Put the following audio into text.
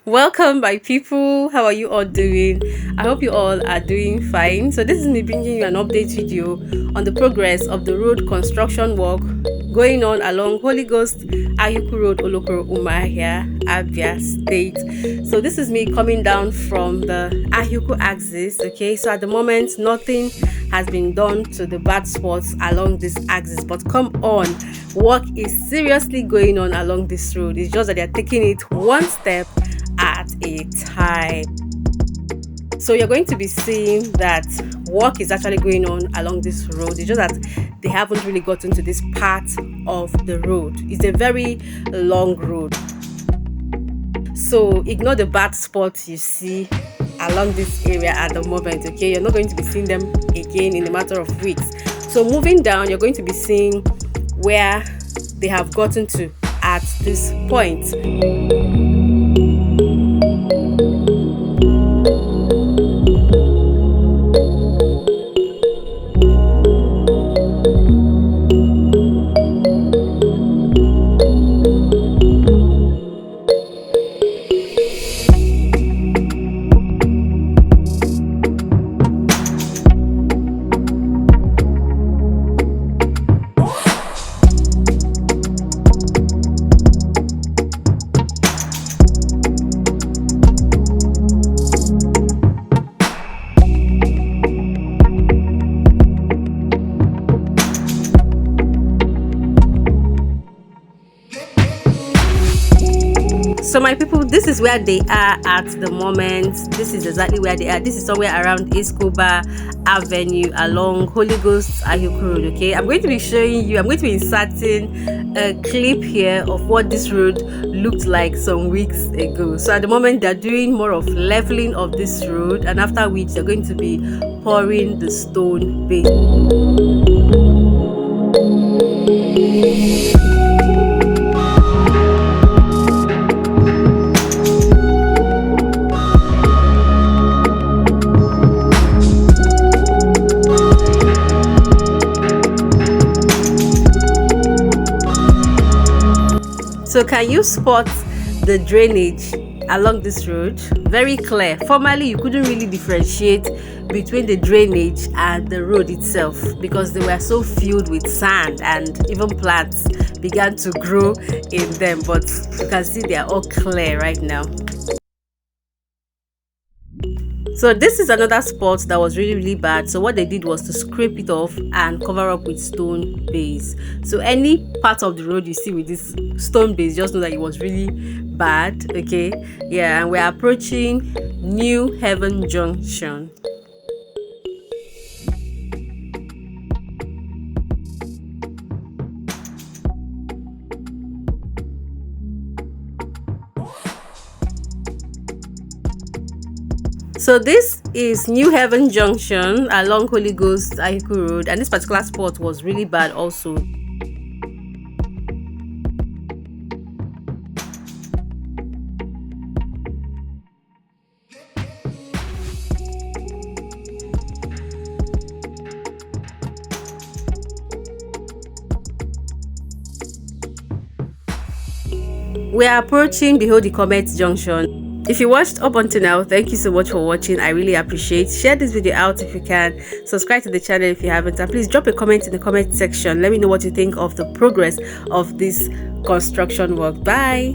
Welcome, my people. How are you all doing? I hope you all are doing fine. So this is me bringing you an update video on the progress of the road construction work going on along Holy Ghost Ahiaukwu Road, Olokoro, Umuahia, Abia State. So this is me coming down from the Ahiaukwu axis. Okay, so at the moment nothing has been done to the bad spots along this axis, but come on, work is seriously going on along this road. It's just that they're taking it one step at a time. So you're going to be seeing that work is actually going on along this road. It's just that they haven't really gotten to this part of the road. It's a very long road, so ignore the bad spots you see along this area at the moment. Okay, you're not going to be seeing them again in a matter of weeks. So moving down, you're going to be seeing where they have gotten to at this point. So my people, this is where they are at the moment. This is exactly where they are. This is somewhere around Escobar Avenue along Holy Ghost Ahiaukwu Road. Okay, I'm going to be showing you, I'm going to be inserting a clip here of what this road looked like some weeks ago. So at the moment they're doing more of leveling of this road, and after which they're going to be pouring the stone base. So can you spot the drainage along this road? Very clear. Formerly, you couldn't really differentiate between the drainage and the road itself because they were so filled with sand, and even plants began to grow in them. But you can see they are all clear right now. So this is another spot that was really bad. So what they did was to scrape it off and cover up with stone base. So any part of the road you see with this stone base, just know that it was really bad. Okay, yeah, and we're approaching New Heaven Junction. So this is New Heaven Junction along Holy Ghost Ahiaukwu Road, and this particular spot was really bad also. We are approaching the Holy Comet Junction. If you watched up until now, thank you so much for watching. I really appreciate. Share this video out if you can. Subscribe to the channel if you haven't, and please drop a comment in the comment section. Let me know what you think of the progress of this construction work. Bye.